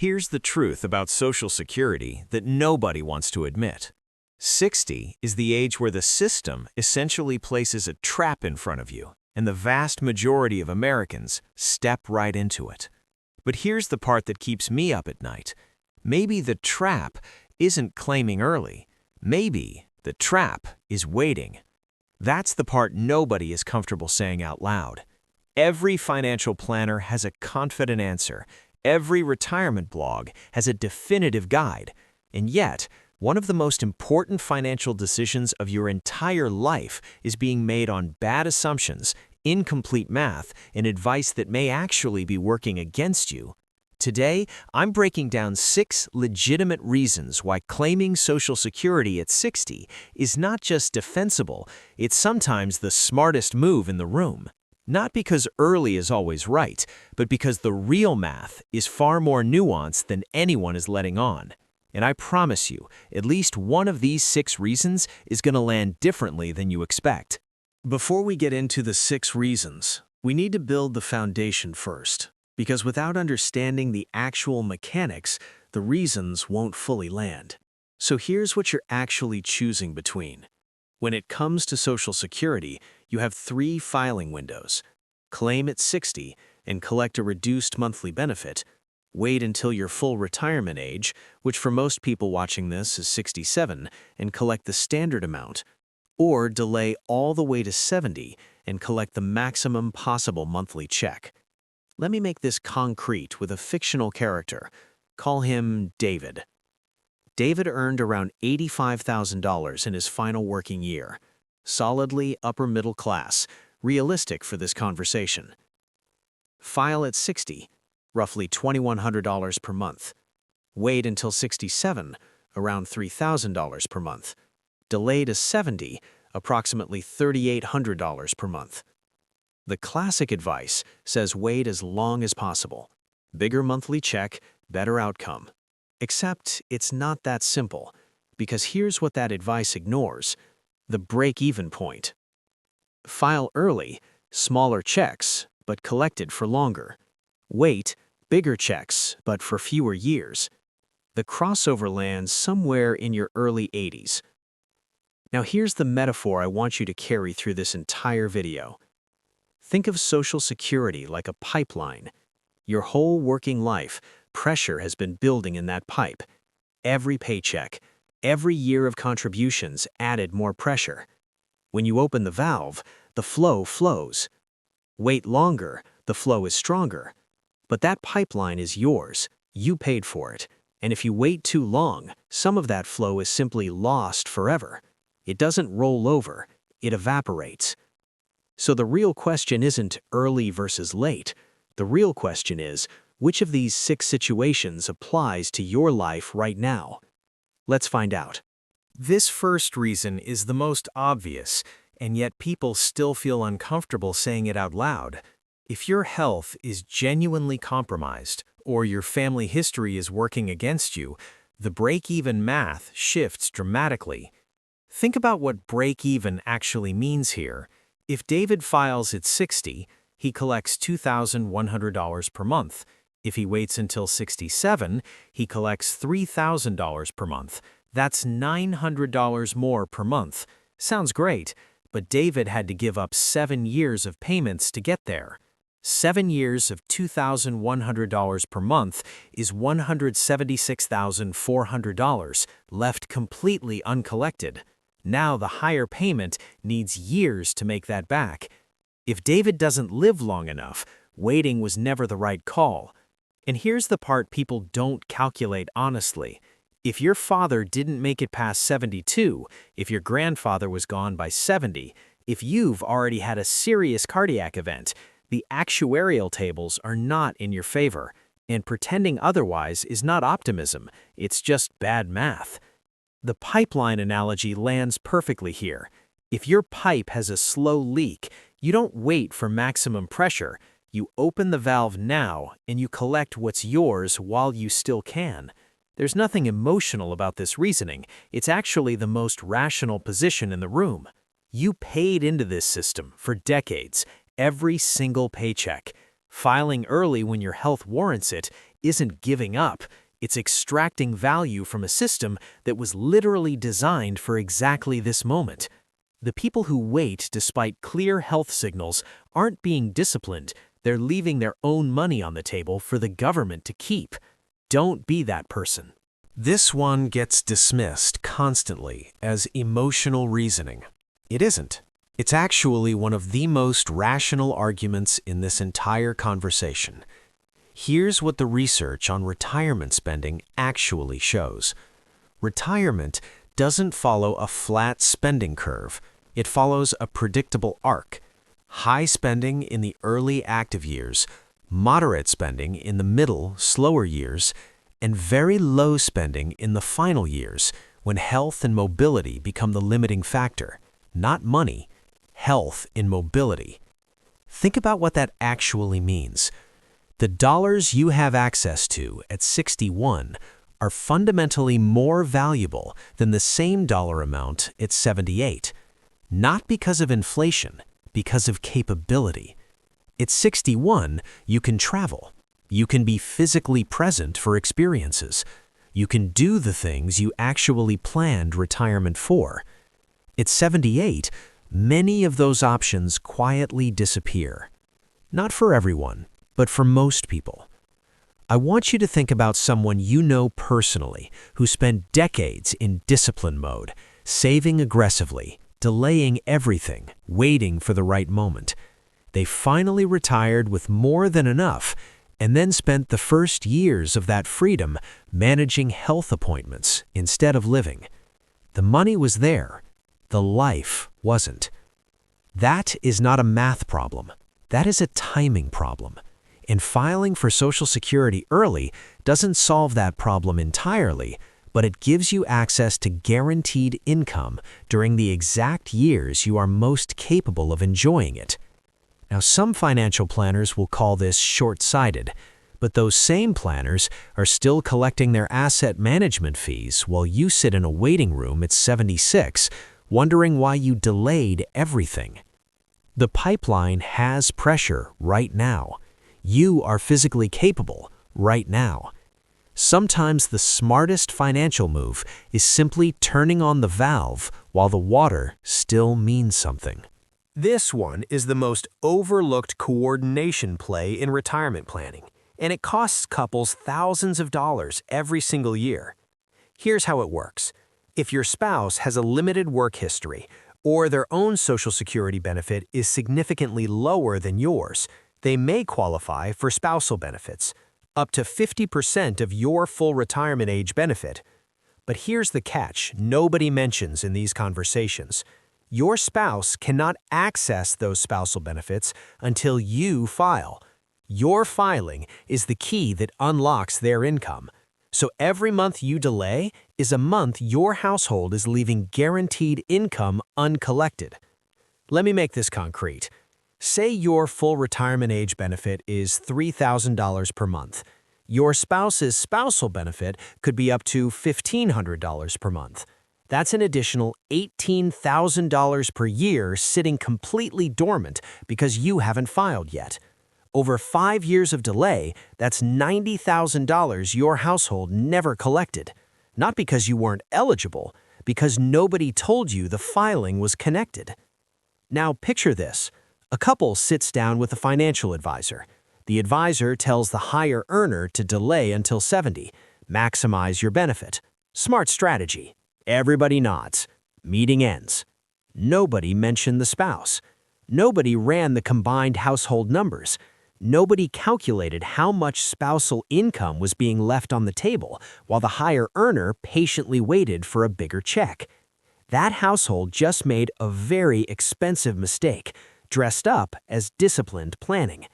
Here's the truth about Social Security that nobody wants to admit. 60 is the age where the system essentially places a trap in front of you, and the vast majority of Americans step right into it. But here's the part that keeps me up at night. Maybe the trap isn't claiming early. Maybe the trap is waiting. That's the part nobody is comfortable saying out loud. Every financial planner has a confident answer. Every retirement blog has a definitive guide. And yet, one of the most important financial decisions of your entire life is being made on bad assumptions, incomplete math, and advice that may actually be working against you. Today, I'm breaking down 6 legitimate reasons why claiming Social Security at 60 is not just defensible, it's sometimes the smartest move in the room. Not because early is always right, but because the real math is far more nuanced than anyone is letting on. And I promise you, at least one of these 6 reasons is going to land differently than you expect. Before we get into the 6 reasons, we need to build the foundation first, because without understanding the actual mechanics, the reasons won't fully land. So here's what you're actually choosing between. When it comes to Social Security, you have 3 filing windows. Claim at 60 and collect a reduced monthly benefit. Wait until your full retirement age, which for most people watching this is 67, and collect the standard amount. Or delay all the way to 70 and collect the maximum possible monthly check. Let me make this concrete with a fictional character. Call him David. David earned around $85,000 in his final working year. Solidly upper middle class, realistic for this conversation. File at 60, roughly $2,100 per month. Wait until 67, around $3,000 per month. Delay to 70, approximately $3,800 per month. The classic advice says wait as long as possible. Bigger monthly check, better outcome. Except it's not that simple, because here's what that advice ignores: the break-even point. File early, smaller checks, but collected for longer. Wait, bigger checks, but for fewer years. The crossover lands somewhere in your early 80s. Now here's the metaphor I want you to carry through this entire video. Think of Social Security like a pipeline. Your whole working life, pressure has been building in that pipe. Every paycheck, every year of contributions added more pressure. When you open the valve, the flow flows. Wait longer, the flow is stronger. But that pipeline is yours. You paid for it. And if you wait too long, some of that flow is simply lost forever. It doesn't roll over, it evaporates. So the real question isn't early versus late. The real question is, which of these 6 situations applies to your life right now? Let's find out. This first reason is the most obvious, and yet people still feel uncomfortable saying it out loud. If your health is genuinely compromised, or your family history is working against you, the break-even math shifts dramatically. Think about what break-even actually means here. If David files at 60, he collects $2,100 per month. If he waits until 67, he collects $3,000 per month. That's $900 more per month. Sounds great, but David had to give up 7 years of payments to get there. 7 years of $2,100 per month is $176,400 left completely uncollected. Now the higher payment needs years to make that back. If David doesn't live long enough, waiting was never the right call. And here's the part people don't calculate honestly. If your father didn't make it past 72, if your grandfather was gone by 70, if you've already had a serious cardiac event, the actuarial tables are not in your favor. And pretending otherwise is not optimism, it's just bad math. The pipeline analogy lands perfectly here. If your pipe has a slow leak, you don't wait for maximum pressure. You open the valve now and you collect what's yours while you still can. There's nothing emotional about this reasoning. It's actually the most rational position in the room. You paid into this system for decades, every single paycheck. Filing early when your health warrants it isn't giving up, it's extracting value from a system that was literally designed for exactly this moment. The people who wait despite clear health signals aren't being disciplined, they're leaving their own money on the table for the government to keep. Don't be that person. This one gets dismissed constantly as emotional reasoning. It isn't. It's actually one of the most rational arguments in this entire conversation. Here's what the research on retirement spending actually shows. Retirement doesn't follow a flat spending curve. It follows a predictable arc. High spending in the early active years, moderate spending in the middle, slower years, and very low spending in the final years when health and mobility become the limiting factor. Not money, health and mobility. Think about what that actually means. The dollars you have access to at 61 are fundamentally more valuable than the same dollar amount at 78. Not because of inflation, because of capability. At 61, you can travel. You can be physically present for experiences. You can do the things you actually planned retirement for. At 78, many of those options quietly disappear. Not for everyone, but for most people. I want you to think about someone you know personally who spent decades in discipline mode, saving aggressively, delaying everything, waiting for the right moment. They finally retired with more than enough and then spent the first years of that freedom managing health appointments instead of living. The money was there. The life wasn't. That is not a math problem. That is a timing problem. And filing for Social Security early doesn't solve that problem entirely, but it gives you access to guaranteed income during the exact years you are most capable of enjoying it. Now, some financial planners will call this short-sighted, but those same planners are still collecting their asset management fees while you sit in a waiting room at 76, wondering why you delayed everything. The pipeline has pressure right now. You are physically capable right now. Sometimes the smartest financial move is simply turning on the valve while the water still means something. This one is the most overlooked coordination play in retirement planning, and it costs couples thousands of dollars every single year. Here's how it works. If your spouse has a limited work history or their own Social Security benefit is significantly lower than yours, they may qualify for spousal benefits, up to 50% of your full retirement age benefit. But here's the catch nobody mentions in these conversations. Your spouse cannot access those spousal benefits until you file. Your filing is the key that unlocks their income. So every month you delay is a month your household is leaving guaranteed income uncollected. Let me make this concrete. Say your full retirement age benefit is $3,000 per month. Your spouse's spousal benefit could be up to $1,500 per month. That's an additional $18,000 per year sitting completely dormant because you haven't filed yet. Over 5 years of delay, that's $90,000 your household never collected. Not because you weren't eligible, because nobody told you the filing was connected. Now picture this. A couple sits down with a financial advisor. The advisor tells the higher earner to delay until 70, maximize your benefit. Smart strategy. Everybody nods. Meeting ends. Nobody mentioned the spouse. Nobody ran the combined household numbers. Nobody calculated how much spousal income was being left on the table while the higher earner patiently waited for a bigger check. That household just made a very expensive mistake, dressed up as disciplined planning.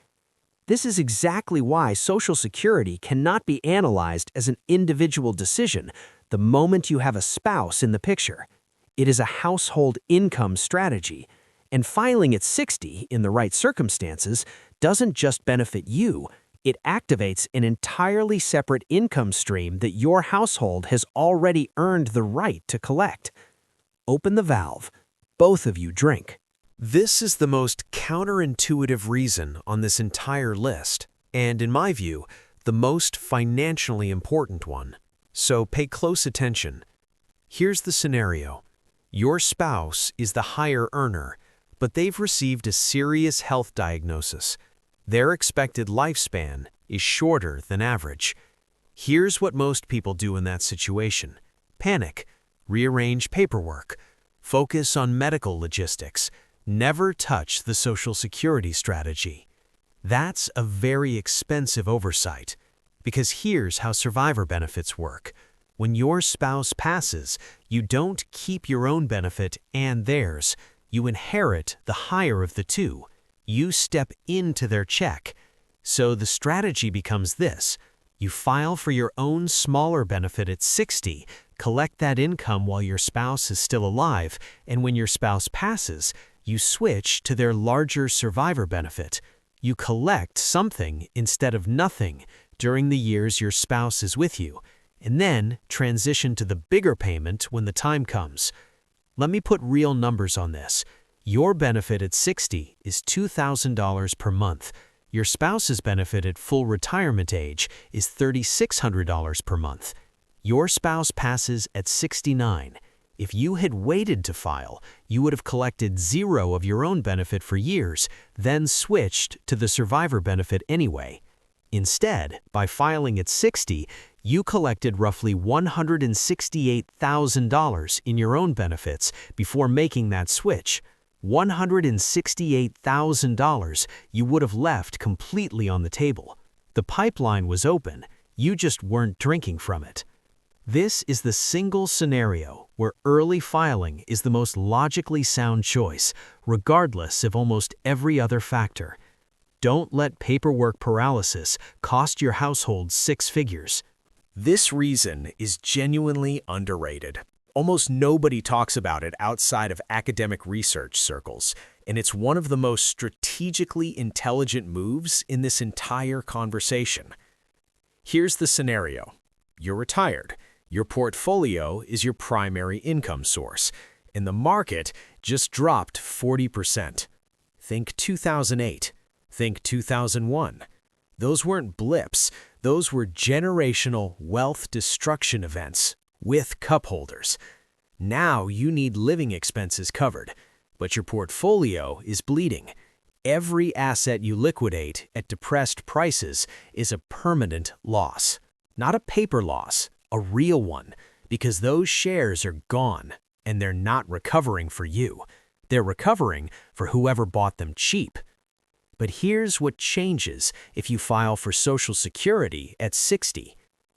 This is exactly why Social Security cannot be analyzed as an individual decision the moment you have a spouse in the picture. It is a household income strategy, and filing at 60 in the right circumstances doesn't just benefit you, it activates an entirely separate income stream that your household has already earned the right to collect. Open the valve. Both of you drink. This is the most counterintuitive reason on this entire list, and in my view, the most financially important one. So pay close attention. Here's the scenario. Your spouse is the higher earner, but they've received a serious health diagnosis. Their expected lifespan is shorter than average. Here's what most people do in that situation. Panic, rearrange paperwork, focus on medical logistics, never touch the Social Security strategy. That's a very expensive oversight, because here's how survivor benefits work. When your spouse passes, you don't keep your own benefit and theirs. You inherit the higher of the two. You step into their check. So the strategy becomes this. You file for your own smaller benefit at 60, collect that income while your spouse is still alive, and when your spouse passes, you switch to their larger survivor benefit. You collect something instead of nothing during the years your spouse is with you, and then transition to the bigger payment when the time comes. Let me put real numbers on this. Your benefit at 60 is $2,000 per month. Your spouse's benefit at full retirement age is $3,600 per month. Your spouse passes at 69. If you had waited to file, you would have collected zero of your own benefit for years, then switched to the survivor benefit anyway. Instead, by filing at 60, you collected roughly $168,000 in your own benefits before making that switch. $168,000 you would have left completely on the table. The pipeline was open, you just weren't drinking from it. This is the single scenario where early filing is the most logically sound choice, regardless of almost every other factor. Don't let paperwork paralysis cost your household 6 figures. This reason is genuinely underrated. Almost nobody talks about it outside of academic research circles, and it's one of the most strategically intelligent moves in this entire conversation. Here's the scenario. You're retired. Your portfolio is your primary income source, and the market just dropped 40%. Think 2008. Think 2001. Those weren't blips. Those were generational wealth destruction events with cup holders. Now you need living expenses covered, but your portfolio is bleeding. Every asset you liquidate at depressed prices is a permanent loss. Not a paper loss, a real one, because those shares are gone and they're not recovering for you. They're recovering for whoever bought them cheap. But here's what changes if you file for Social Security at 60.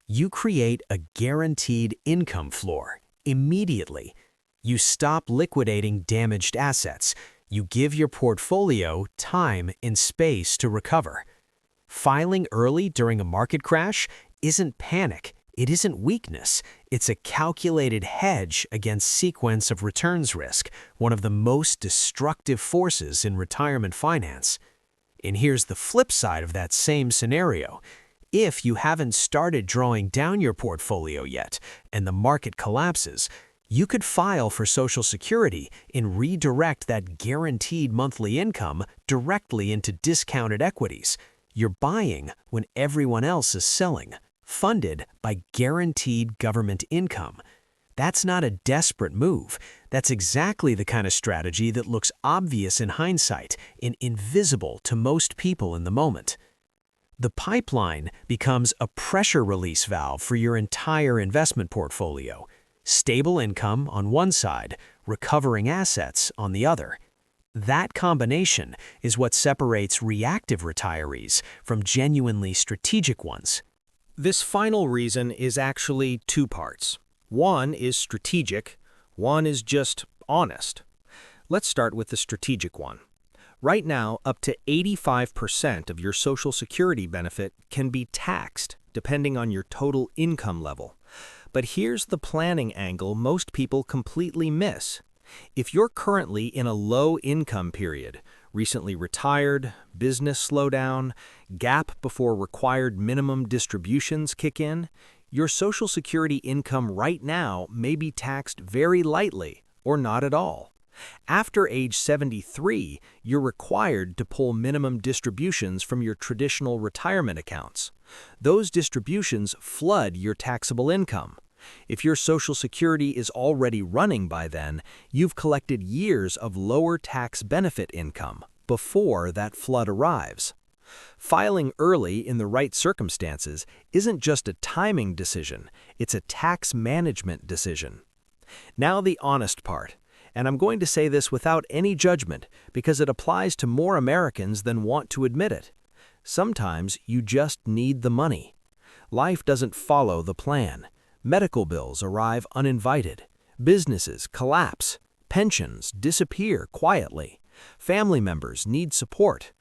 You create a guaranteed income floor immediately. You stop liquidating damaged assets. You give your portfolio time and space to recover. Filing early during a market crash isn't panic. It isn't weakness. It's a calculated hedge against sequence of returns risk, one of the most destructive forces in retirement finance. And here's the flip side of that same scenario. If you haven't started drawing down your portfolio yet and the market collapses, you could file for Social Security and redirect that guaranteed monthly income directly into discounted equities. You're buying when everyone else is selling, funded by guaranteed government income. That's not a desperate move. That's exactly the kind of strategy that looks obvious in hindsight and invisible to most people in the moment. The pipeline becomes a pressure release valve for your entire investment portfolio. Stable income on one side, recovering assets on the other. That combination is what separates reactive retirees from genuinely strategic ones. This final reason is actually 2 parts. One is strategic, one is just honest. Let's start with the strategic one. Right now, up to 85% of your Social Security benefit can be taxed, depending on your total income level. But here's the planning angle most people completely miss. If you're currently in a low-income period, recently retired, business slowdown, gap before required minimum distributions kick in, your Social Security income right now may be taxed very lightly or not at all. After age 73, you're required to pull minimum distributions from your traditional retirement accounts. Those distributions flood your taxable income. If your Social Security is already running by then, you've collected years of lower tax benefit income before that flood arrives. Filing early in the right circumstances isn't just a timing decision, it's a tax management decision. Now the honest part, and I'm going to say this without any judgment because it applies to more Americans than want to admit it. Sometimes you just need the money. Life doesn't follow the plan. Medical bills arrive uninvited. Businesses collapse. Pensions disappear quietly. Family members need support.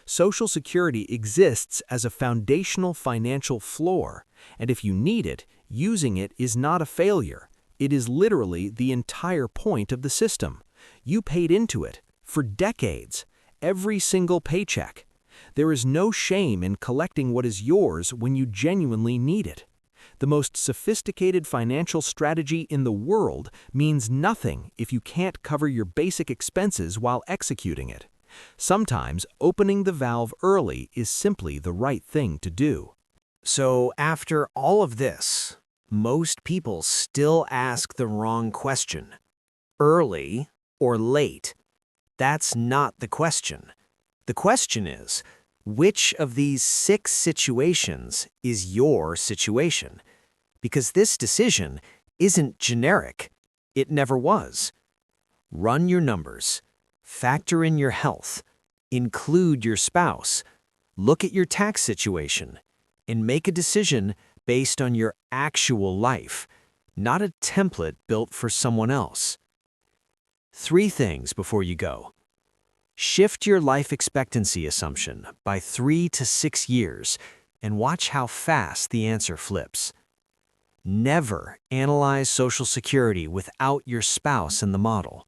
Social Security exists as a foundational financial floor, and if you need it, using it is not a failure. It is literally the entire point of the system. You paid into it for decades, every single paycheck. There is no shame in collecting what is yours when you genuinely need it. The most sophisticated financial strategy in the world means nothing if you can't cover your basic expenses while executing it. Sometimes opening the valve early is simply the right thing to do. So after all of this, most people still ask the wrong question. Early or late? That's not the question. The question is, which of these 6 situations is your situation? Because this decision isn't generic. It never was. Run your numbers. Factor in your health. Include your spouse. Look at your tax situation. And make a decision based on your actual life, not a template built for someone else. 3 things before you go. Shift your life expectancy assumption by 3 to 6 years and watch how fast the answer flips. Never analyze Social Security without your spouse in the model.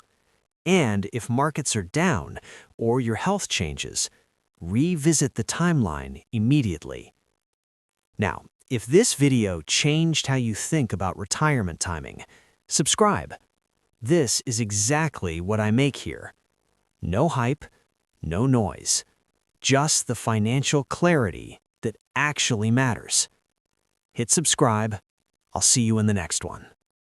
And if markets are down or your health changes, revisit the timeline immediately. Now, if this video changed how you think about retirement timing, subscribe. This is exactly what I make here. No hype, no noise. Just the financial clarity that actually matters. Hit subscribe. I'll see you in the next one.